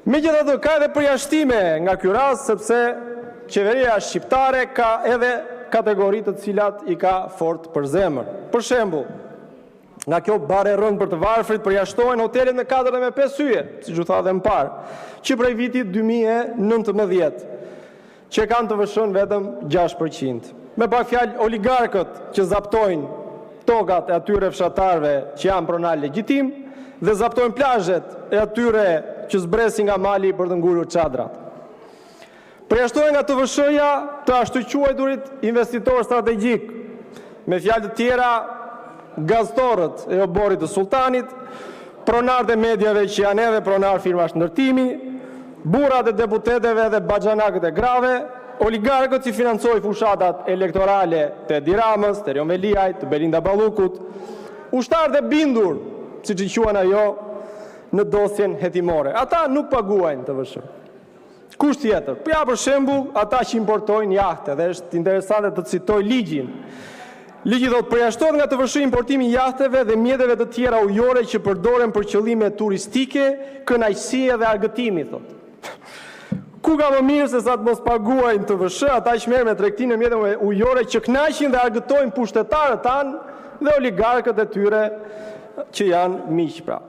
Megjithatë, ka edhe përjashtime nga ky rast, sepse qeveria shqiptare ka edhe kategoritë të cilat i ka fort për zemër. Për shembull, nga kjo bare rënd për të varfrit përjashtohen hotelet me 4 dhe me 5 yje, siç u tha dhe më parë, që prej vitit 2019, që kanë të vëshën vetëm 6%. Me pak fjalë, oligarkët që zaptojnë tokat e atyre fshatarëve që janë pronar legjitim dhe zaptojnë plazhet e atyre që zbresin nga mali për të ngulur çadrat. Përjashtohen nga TVSH-ja të ashtu quajturit investitor strategjik, me fjalë të tjera gaztorët e oborit të sultanit, pronarët e medjave që janë edhe pronar firmash ndërtimi, burrat e deputeteve dhe baxhanakët e grave, oligarkët që financoi fushatat elektorale të Edi Ramës, të Rion Veliajt, të Belinda Ballukut, ushtarët e bindur, siç i quhen ajo, në dosjen hetimore. Ata nuk paguajnë TVSH. Kush tjetër? Për shembull, ata që importojnë jahte, dhe është interesante të citoj ligjin. Ligji thotë përjashtohet nga TVSH importimi i jahteve dhe mjeteve të tjera ujore që përdoren për qëllime turistike, kënaqësie dhe argëtimi, thotë. Ku ka më mirë se sa të mos paguajnë TVSH, ata që merren me tregtinë e mjeteve ujore që kënaqin dhe argëtojnë pushtetarët tanë dhe oligarkët e tyre që janë miq pra.